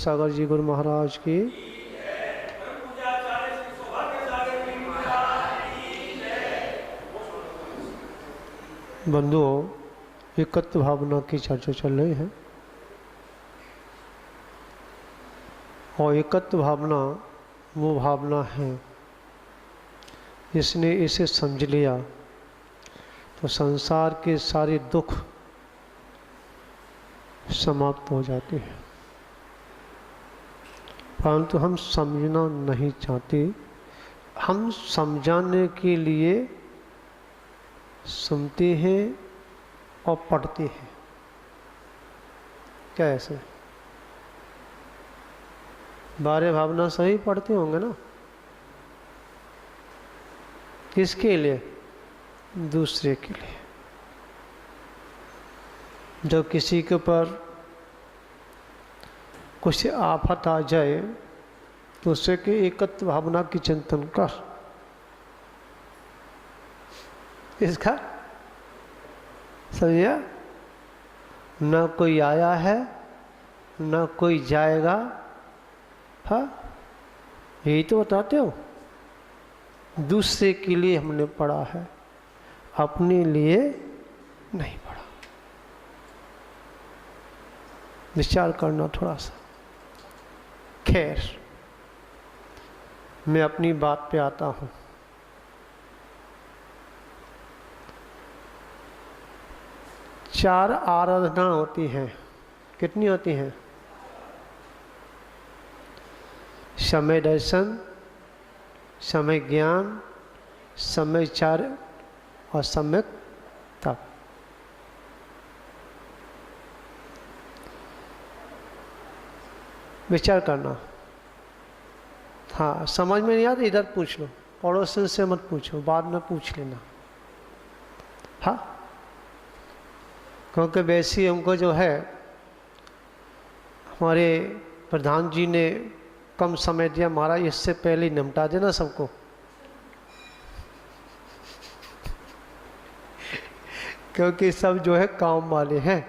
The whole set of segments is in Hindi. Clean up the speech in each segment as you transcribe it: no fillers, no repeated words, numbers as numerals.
सागर जी गुरु महाराज की। बंधुओं, एकत्व भावना की चर्चा चल रही है और एकत्व भावना वो भावना है जिसने इसे समझ लिया तो संसार के सारे दुख समाप्त हो जाते हैं। परंतु हम समझना नहीं चाहते, हम समझाने के लिए सुनते हैं और पढ़ते हैं। क्या ऐसे बारे भावना सही पढ़ते होंगे ना? किसके लिए? दूसरे के लिए। जब किसी के ऊपर कुछ आफत आ जाए तो उससे के एकत्व भावना की चिंतन कर। इसका समझिए, न कोई आया है न कोई जाएगा। हाँ, यही तो बताते हो। दूसरे के लिए हमने पढ़ा है, अपने लिए नहीं पढ़ा। विचार करना थोड़ा सा। खैर, मैं अपनी बात पे आता हूँ। चार आराधना होती हैं। कितनी होती हैं? समय दर्शन, समय ज्ञान, समय चार्य और सम्यक तप। विचार करना। हाँ, समझ में नहीं आता इधर पूछ लो, पड़ोसन से मत पूछो, बाद में पूछ लेना। हाँ, क्योंकि वैसे हमको जो है हमारे प्रधान जी ने कम समय दिया, महाराज इससे पहले निपटा देना सबको। क्योंकि सब जो है काम वाले हैं,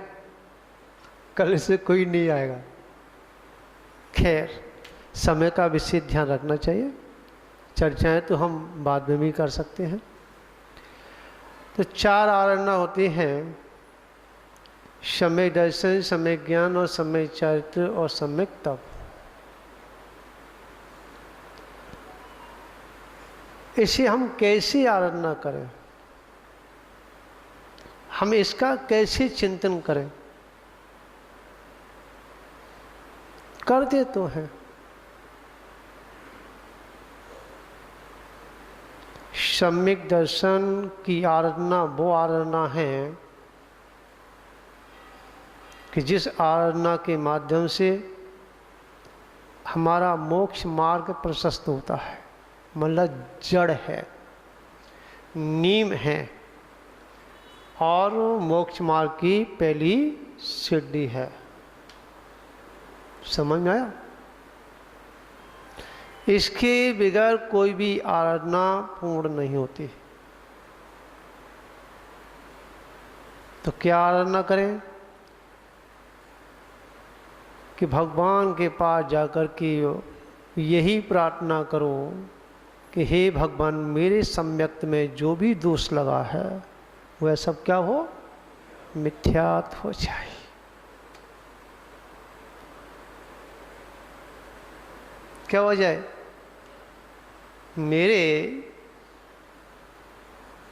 कल से कोई नहीं आएगा। खैर, समय का विशेष ध्यान रखना चाहिए। चर्चाएं तो हम बाद में भी कर सकते हैं। तो चार आराधना होती हैं: समय दर्शन, समय ज्ञान और समय चरित्र और सम्यक तप। इसे हम कैसे आराधना करें? हम इसका कैसे चिंतन करें? करते तो हैं। सम्यक दर्शन की आराधना वो आराधना है कि जिस आराधना के माध्यम से हमारा मोक्ष मार्ग प्रशस्त होता है। मतलब जड़ है, नीम है और मोक्ष मार्ग की पहली सीढ़ी है। समझ में आया? इसके बगैर कोई भी आराधना पूर्ण नहीं होती। तो क्या आराधना करें? कि भगवान के पास जाकर के यही प्रार्थना करो कि हे भगवान, मेरे सम्यक्त में जो भी दोष लगा है वह सब क्या हो? मिथ्यात हो जाए। क्या हो जाए? मेरे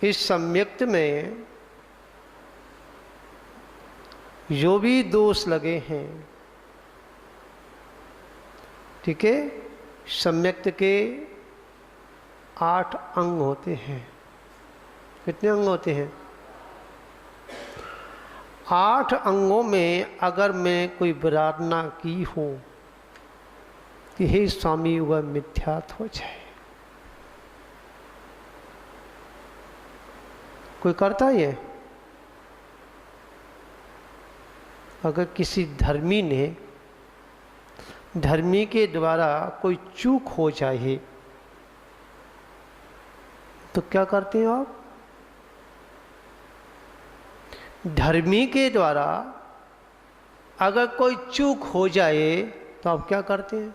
इस सम्यक्त में जो भी दोष लगे हैं, ठीक है? सम्यक्त के 8 अंग होते हैं। कितने अंग होते हैं? 8 अंगों में अगर मैं कोई प्रार्थना की हो कि हे स्वामी वह मिथ्यात हो जाए। कोई करता है ये? अगर किसी धर्मी ने धर्मी के द्वारा कोई चूक हो जाए तो क्या करते हैं आप? धर्मी के द्वारा अगर कोई चूक हो जाए तो आप क्या करते हैं?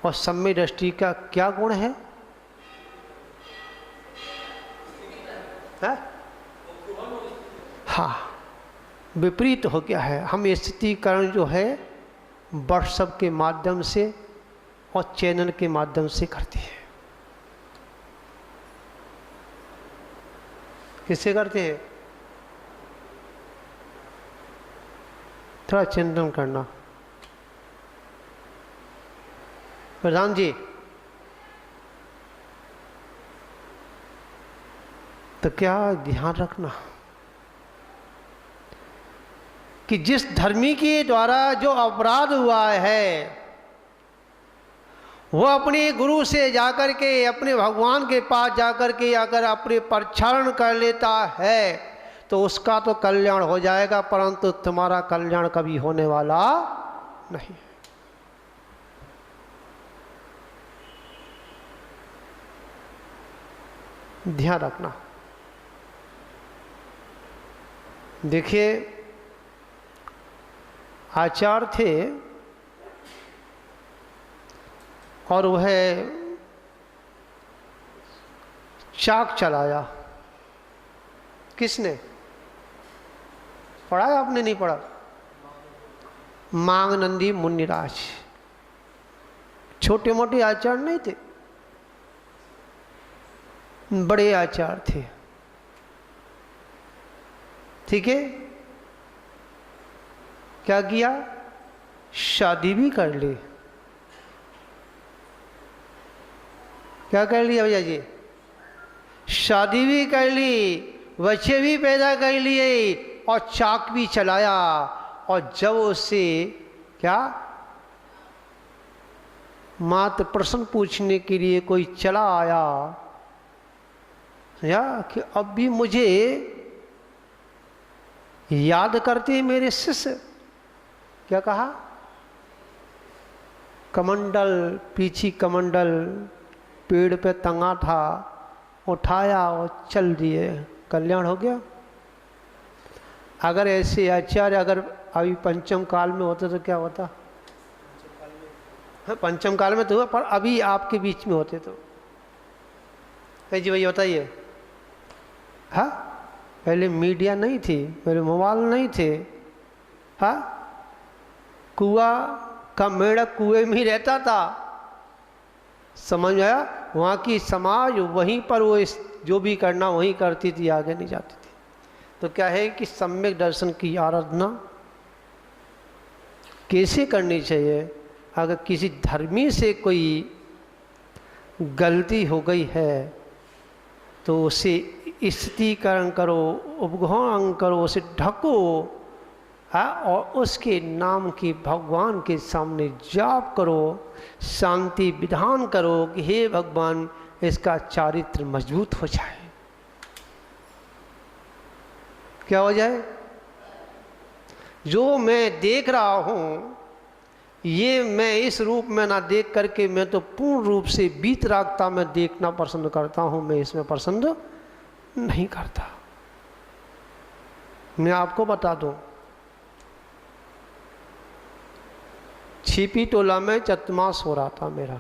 और सम्यक दृष्टि का क्या गुण है? हाँ, विपरीत हो गया है। हम स्थितीकरण जो है व्हाट्सएप के माध्यम से और चैनल के माध्यम से करते हैं। किससे करते हैं? थोड़ा चिंतन करना। प्रधान जी, तो क्या ध्यान रखना कि जिस धर्मी के द्वारा जो अपराध हुआ है वो अपने गुरु से जाकर के, अपने भगवान के पास जाकर के अगर अपने प्रक्षालन कर लेता है तो उसका तो कल्याण हो जाएगा, परंतु तुम्हारा कल्याण कभी होने वाला नहीं। ध्यान रखना। देखिए, आचार्य थे और वह चाक चलाया। किसने पढ़ा है? आपने नहीं पढ़ा? मांगनंदी मुनिराज छोटे मोटे आचार्य नहीं थे, बड़े आचार्य थे। ठीक है, क्या किया? शादी भी कर ली। क्या कर लिया भैया जी? शादी भी कर ली, बच्चे भी पैदा कर लिए और चाक भी चलाया। और जब उससे क्या मात्र प्रश्न पूछने के लिए कोई चला आया या कि अब भी मुझे याद करते हैं मेरे शिष्य, क्या कहा? कमंडल, पीछी कमंडल पेड़ पे टंगा था, उठाया और चल दिए, कल्याण हो गया। अगर ऐसे आचार्य अगर अभी पंचम काल में होते तो क्या होता? हाँ, पंचम काल में तो हुआ, पर अभी आपके बीच में होते तो जी भैया बताइए। हाँ, पहले मीडिया नहीं थी, पहले मोबाइल नहीं थे। हाँ, कुआ का मेढक कुएं में ही रहता था, समझ आया? वहाँ की समाज वहीं पर वो जो भी करना वहीं करती थी, आगे नहीं जाती थी। तो क्या है कि सम्यक दर्शन की आराधना कैसे करनी चाहिए? अगर किसी धर्मी से कोई गलती हो गई है तो उसे स्थितीकरण करो, उपघान करो, उसे ढको। हाँ, और उसके नाम की भगवान के सामने जाप करो, शांति विधान करो कि हे भगवान इसका चारित्र मजबूत हो जाए। क्या हो जाए? जो मैं देख रहा हूँ ये मैं इस रूप में ना देख करके मैं तो पूर्ण रूप से वीतरागता में देखना पसंद करता हूँ, मैं इसमें पसंद नहीं करता। मैं आपको बता दूं, छिपी टोला में चतुर्मास हो रहा था मेरा।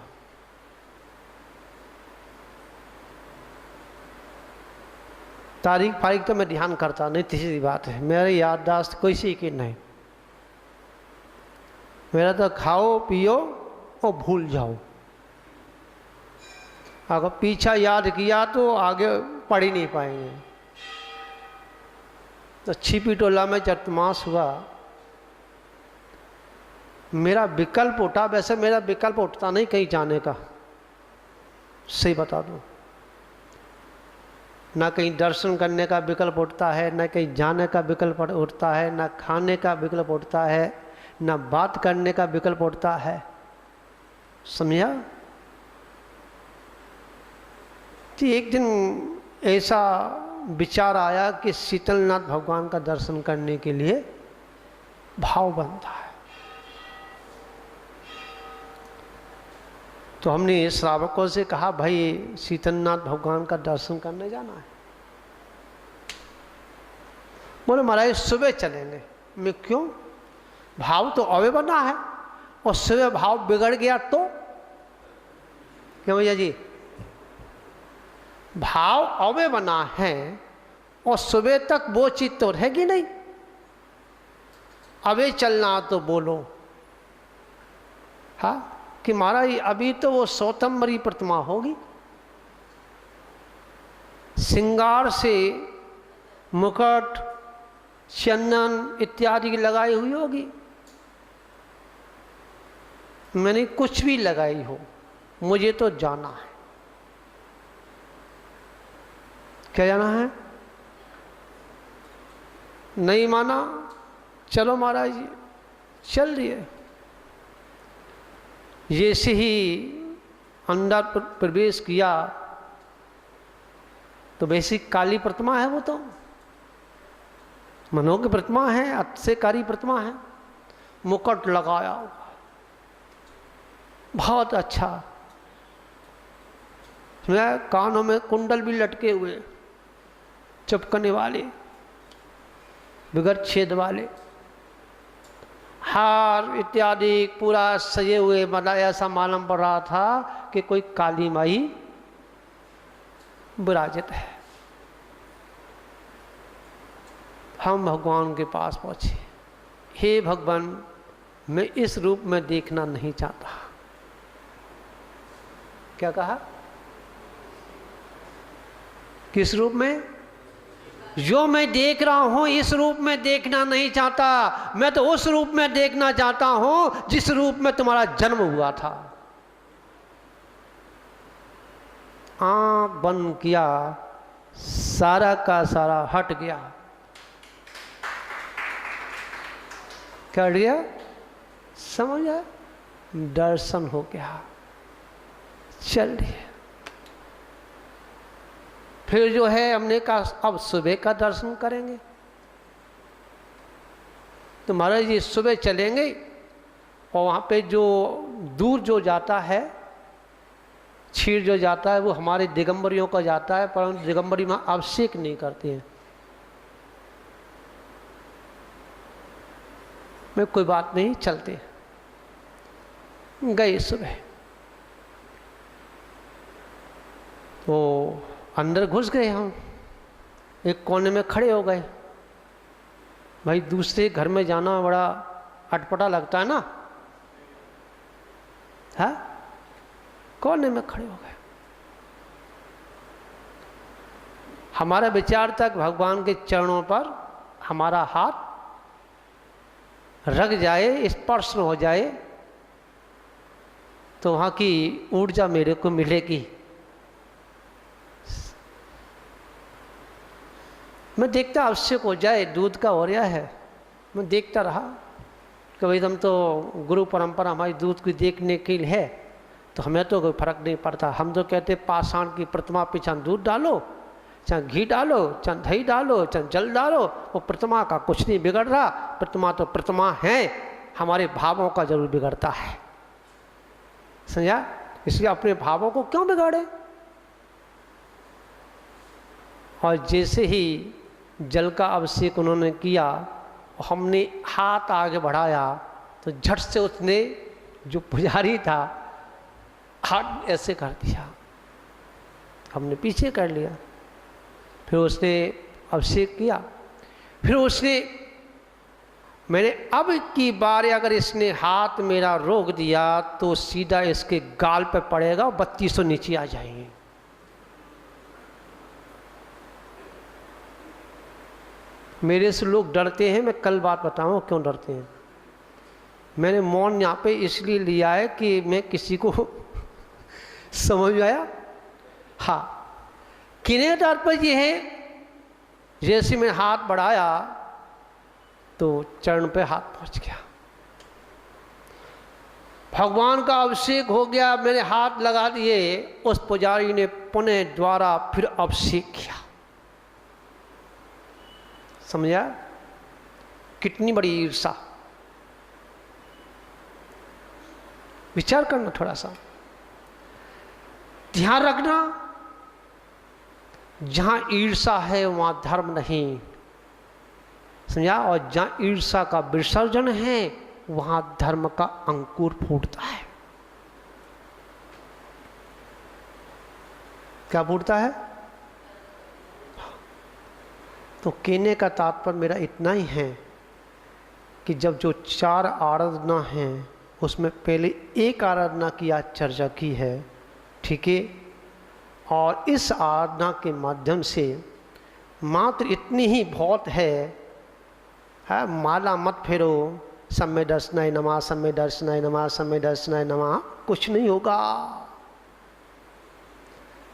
तारीख फारीख तो मैं ध्यान करता नहीं, तीसरी बात है मेरी याददाश्त कोई सी की नहीं। मेरा तो खाओ पियो और भूल जाओ, अगर पीछा याद किया तो आगे पढ़ ही नहीं पाएंगे। तो छिपी टोला में चतुर्मास हुआ, मेरा विकल्प उठा। वैसे मेरा विकल्प उठता नहीं कहीं जाने का, सही बता दूं, ना कहीं दर्शन करने का विकल्प उठता है, ना कहीं जाने का विकल्प उठता है, ना खाने का विकल्प उठता है, ना बात करने का विकल्प उठता है। समझा? तो एक दिन ऐसा विचार आया कि शीतलनाथ भगवान का दर्शन करने के लिए भाव बनता है। तो हमने श्रावकों से कहा भाई शीतलनाथ भगवान का दर्शन करने जाना है। बोले महाराज सुबह चलेंगे। मैं क्यों? भाव तो अवे बना है। और सुबह भाव बिगड़ गया तो क्यों भैया जी? भाव अवे बना है और सुबह तक वो चीज तो रहेगी नहीं। अवे चलना तो बोलो, हाँ, कि महाराज अभी तो वो सौतंबरी प्रतिमा होगी, श्रृंगार से मुकुट चंदन इत्यादि की लगाई हुई होगी। मैंने कुछ भी लगाई हो, मुझे तो जाना है। क्या जाना है? नहीं माना, चलो महाराज जी, चल रही है। जैसे ही अंदर प्रवेश किया तो वैसी काली प्रतिमा है, वो तो मनोज्ञ प्रतिमा है, अतिशयकारी प्रतिमा है, मुकुट लगाया हुआ, बहुत अच्छा, कानों में कुंडल भी लटके हुए, चपकने वाले, बगैर छेद वाले, हार इत्यादि पूरा सजे हुए, मतलब ऐसा मालूम पड़ रहा था कि कोई काली माई विराजित है। हम भगवान के पास पहुंचे। हे भगवान, मैं इस रूप में देखना नहीं चाहता। क्या कहा? किस रूप में? जो मैं देख रहा हूं इस रूप में देखना नहीं चाहता, मैं तो उस रूप में देखना चाहता हूं जिस रूप में तुम्हारा जन्म हुआ था। आंख बंद किया, सारा का सारा हट गया। क्या हट गया? समझ आया? दर्शन हो गया। चल रही है। फिर जो है हमने कहा अब सुबह का दर्शन करेंगे। तो महाराज जी सुबह चलेंगे और वहाँ पे जो दूर जो जाता है, क्षीर जो जाता है, वो हमारे दिगंबरियों का जाता है, परंतु दिगंबरी में अभिषेक नहीं करते हैं। में कोई बात नहीं, चलते गए सुबह। तो अंदर घुस गए हम, एक कोने में खड़े हो गए। भाई दूसरे घर में जाना बड़ा अटपटा लगता है ना, है? कोने में खड़े हो गए। हमारा विचार तक भगवान के चरणों पर हमारा हाथ रख जाए, स्पर्श हो जाए, तो वहाँ की ऊर्जा मेरे को मिलेगी। मैं देखता आवश्यक हो जाए, दूध का हो रहा है, मैं देखता रहा कि भाई हम तो गुरु परंपरा हमारी दूध की देखने के लिए है, तो हमें तो कोई फर्क नहीं पड़ता। हम तो कहते पाषाण की प्रतिमा पे चाहे दूध डालो, चाहे घी डालो, चाहे दही डालो, चाहे जल डालो, वो प्रतिमा का कुछ नहीं बिगड़ रहा। प्रतिमा तो प्रतिमा है, हमारे भावों का जरूर बिगड़ता है। समझा? इसलिए अपने भावों को क्यों बिगाड़े? और जैसे ही जल का अभिषेक उन्होंने किया, हमने हाथ आगे बढ़ाया तो झट से उसने, जो पुजारी था, हाथ ऐसे कर दिया, हमने पीछे कर लिया। फिर उसने अभिषेक किया, फिर उसने, मैंने अब की बार अगर इसने हाथ मेरा रोक दिया तो सीधा इसके गाल पे पड़ेगा, 3200 नीचे आ जाएंगे। मेरे से लोग डरते हैं, मैं कल बात बताऊँ क्यों डरते हैं। मैंने मौन यहाँ पे इसलिए लिया है कि मैं किसी को समझ आया। हाँ, किन्हें तात्पर्य है, जैसे मैं हाथ बढ़ाया तो चरण पे हाथ पहुंच गया, भगवान का अभिषेक हो गया, मैंने हाथ लगा दिए, उस पुजारी ने पुनः द्वारा फिर अभिषेक किया। समझा? कितनी बड़ी ईर्षा। विचार करना, थोड़ा सा ध्यान रखना, जहां ईर्षा है वहां धर्म नहीं। समझा? और जहां ईर्षा का विसर्जन है वहां धर्म का अंकुर फूटता है। क्या फूटता है? तो कहने का तात्पर्य मेरा इतना ही है कि जब जो 4 आराधना हैं उसमें पहले एक आराधना की आज चर्चा की है, ठीक है, और इस आराधना के माध्यम से मात्र इतनी ही बहुत है, माला मत फेरो, सम्य दर्शनाय नमः, सम्य दर्शनाय नमः, सम्य दर्शनाय नमः, कुछ नहीं होगा।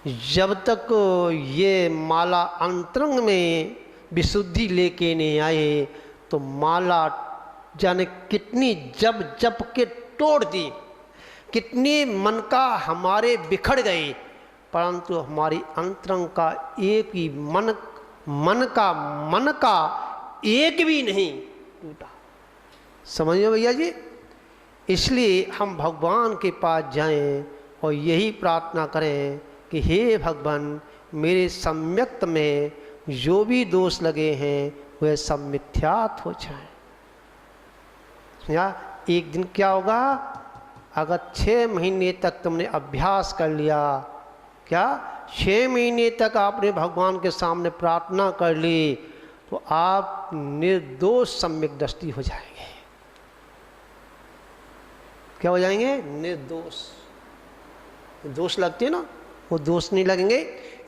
जब तक ये माला अंतरंग में विशुद्धि लेके नहीं आए तो माला जाने कितनी जब जब के तोड़ दी, कितनी मन का हमारे बिखर गए, परंतु हमारी अंतरंग का एक ही मन का एक भी नहीं टूटा। समझिए भैया जी। इसलिए हम भगवान के पास जाएं और यही प्रार्थना करें कि हे भगवान, मेरे सम्यक्त में जो भी दोष लगे हैं वह सब मिथ्यात हो जाए। या एक दिन क्या होगा, अगर 6 महीने तक तुमने अभ्यास कर लिया, क्या 6 महीने तक आपने भगवान के सामने प्रार्थना कर ली, तो आप निर्दोष सम्यक दृष्टि हो जाएंगे। क्या हो जाएंगे? निर्दोष। दोष लगते हैं ना, वो दोष नहीं लगेंगे।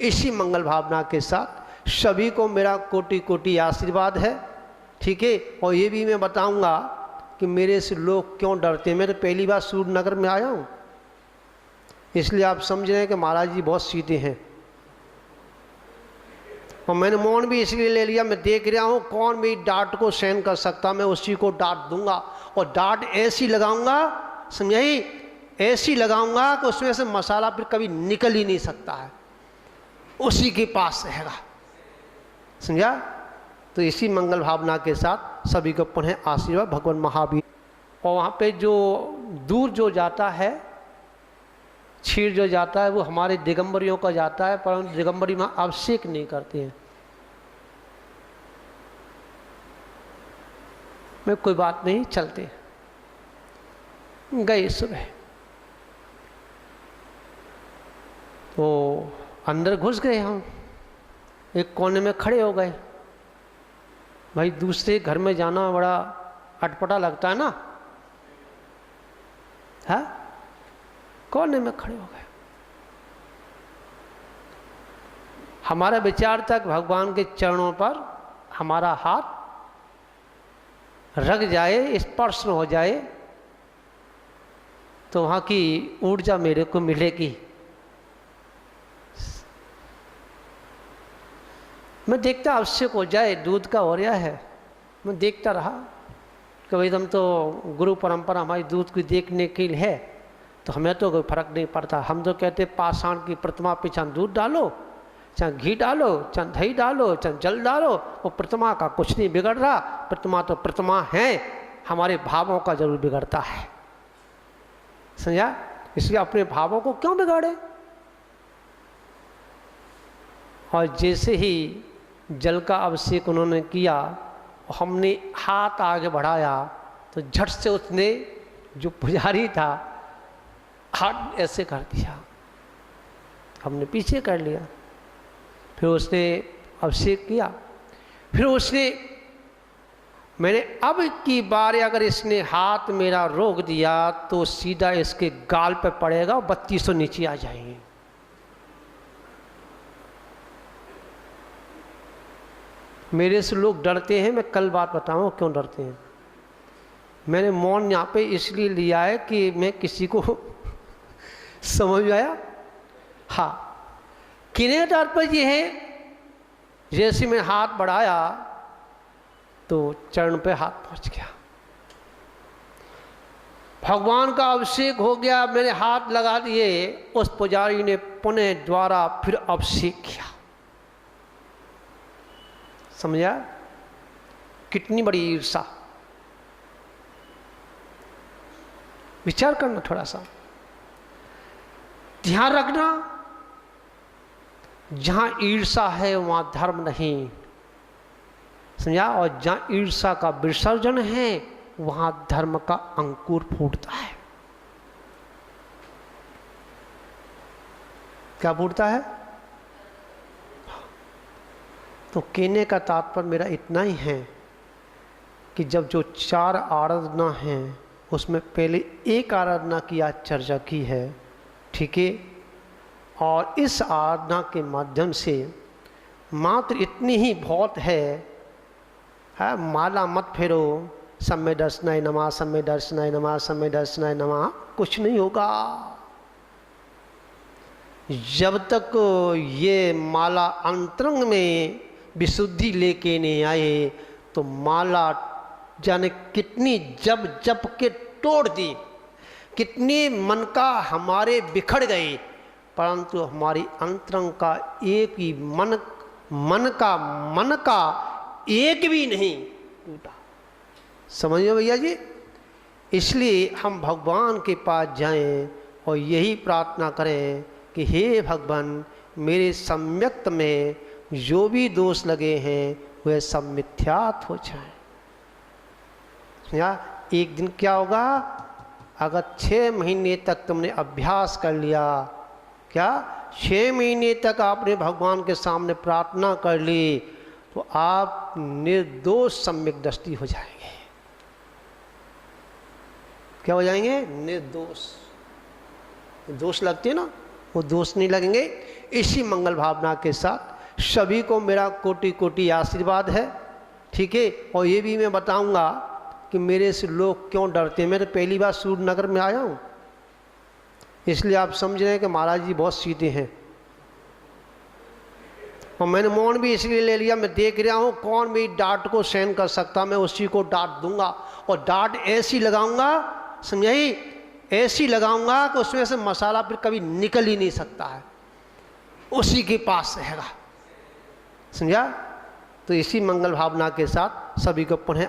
इसी मंगल भावना के साथ सभी को मेरा कोटि कोटि आशीर्वाद है, ठीक है। और ये भी मैं बताऊंगा कि मेरे से लोग क्यों डरते हैं। मैं तो पहली बार सूरनगर में आया हूँ, इसलिए आप समझ रहे हैं कि महाराज जी बहुत सीधे हैं। और मैंने मौन भी इसलिए ले लिया, मैं देख रहा हूँ कौन मेरी डांट को सहन कर सकता, मैं उसी को डांट दूंगा। और डांट ऐसी लगाऊंगा, समझाई, ऐसी लगाऊंगा कि उसमें से मसाला फिर कभी निकल ही नहीं सकता है, उसी के पास रहेगा। समझा? तो इसी मंगल भावना के साथ सभी को पुनः आशीर्वाद भगवान महावीर। और वहाँ पे जो दूर जो जाता है, क्षीर जो जाता है, वो हमारे दिगंबरियों का जाता है, परंतु दिगंबरी में अभिषेक नहीं करते हैं। मैं कोई बात नहीं, चलते गए सुबह, तो अंदर घुस गए हम, एक कोने में खड़े हो गए। भाई दूसरे घर में जाना बड़ा अटपटा लगता है ना, है? कोने में खड़े हो गए। हमारा विचार तक भगवान के चरणों पर हमारा हाथ रख जाए, स्पर्श हो जाए, तो वहाँ की ऊर्जा मेरे को मिलेगी। मैं देखता आवश्यक हो जाए, दूध का हो रहा है, मैं देखता रहा कि भाई हम तो गुरु परंपरा हमारी दूध को देखने के लिए है, तो हमें तो कोई फर्क नहीं पड़ता। हम तो कहते पाषाण की प्रतिमा पे चाहे दूध डालो, चाहे घी डालो, चाहे दही डालो, चाहे जल डालो, वो प्रतिमा का कुछ नहीं बिगड़ रहा। प्रतिमा तो प्रतिमा है, हमारे भावों का जरूर बिगड़ता है। समझा? इसलिए अपने भावों को क्यों बिगाड़े। और जैसे ही जल का अभिषेक उन्होंने किया, हमने हाथ आगे बढ़ाया, तो झट से उसने, जो पुजारी था, हाथ ऐसे कर दिया, हमने पीछे कर लिया। फिर उसने अभिषेक किया, फिर उसने, मैंने अब की बार अगर इसने हाथ मेरा रोक दिया तो सीधा इसके गाल पे पड़ेगा, 3200 नीचे आ जाएंगे। मेरे से लोग डरते हैं, मैं कल बात बताऊँ क्यों डरते हैं। मैंने मौन यहाँ पे इसलिए लिया है कि मैं किसी को समझ आया। हाँ, किने तात्पर्य है, जैसे मैं हाथ बढ़ाया तो चरण पे हाथ पहुंच गया, भगवान का अभिषेक हो गया। मैंने हाथ लगा दिए, उस पुजारी ने पुनः द्वारा फिर अभिषेक किया। समझा? कितनी बड़ी ईर्षा। विचार करना थोड़ा सा, ध्यान रखना, जहां ईर्षा है वहां धर्म नहीं। समझा? और जहां ईर्षा का विसर्जन है वहां धर्म का अंकुर फूटता है। क्या फूटता है? तो कहने का तात्पर्य मेरा इतना ही है कि जब जो 4 आराधना हैं उसमें पहले एक आराधना की आज चर्चा की है, ठीक है, और इस आराधना के माध्यम से मात्र इतनी ही बहुत है, माला मत फेरो, सम्य दर्शनाय नमः, सम्य दर्शनाय नमः, सम्य दर्शनाय नमः, कुछ नहीं होगा। जब तक ये माला अंतरंग में विशुद्धि लेके नहीं आए तो माला जाने कितनी जप जप के तोड़ दी, कितने मन का हमारे बिखर गए, परंतु हमारी अंतरंग का एक ही मन का एक भी नहीं टूटा। समझिए भैया जी। इसलिए हम भगवान के पास जाएं और यही प्रार्थना करें कि हे भगवान, मेरे सम्यक्त में जो भी दोष लगे हैं वह सब मिथ्यात हो जाए। या एक दिन क्या होगा, अगर 6 महीने तक तुमने अभ्यास कर लिया, क्या 6 महीने तक आपने भगवान के सामने प्रार्थना कर ली, तो आप निर्दोष सम्यक दृष्टि हो जाएंगे। क्या हो जाएंगे? निर्दोष। दोष लगते हैं ना, वो दोष नहीं लगेंगे। इसी मंगल भावना के साथ सभी को मेरा कोटि कोटि आशीर्वाद है, ठीक है। और ये भी मैं बताऊंगा कि मेरे से लोग क्यों डरते हैं। मैं तो पहली बार सूरनगर में आया हूँ, इसलिए आप समझ रहे हैं कि महाराज जी बहुत सीधे हैं। और मैंने मौन भी इसलिए ले लिया, मैं देख रहा हूँ कौन मेरी डांट को सहन कर सकता, मैं उसी को डांट दूंगा। और डांट ऐसी लगाऊंगा, समझाई, ऐसी लगाऊंगा कि उसमें से मसाला फिर कभी निकल ही नहीं सकता है, उसी के पास रहेगा। समझा? तो इसी मंगल भावना के साथ सभी को पुनः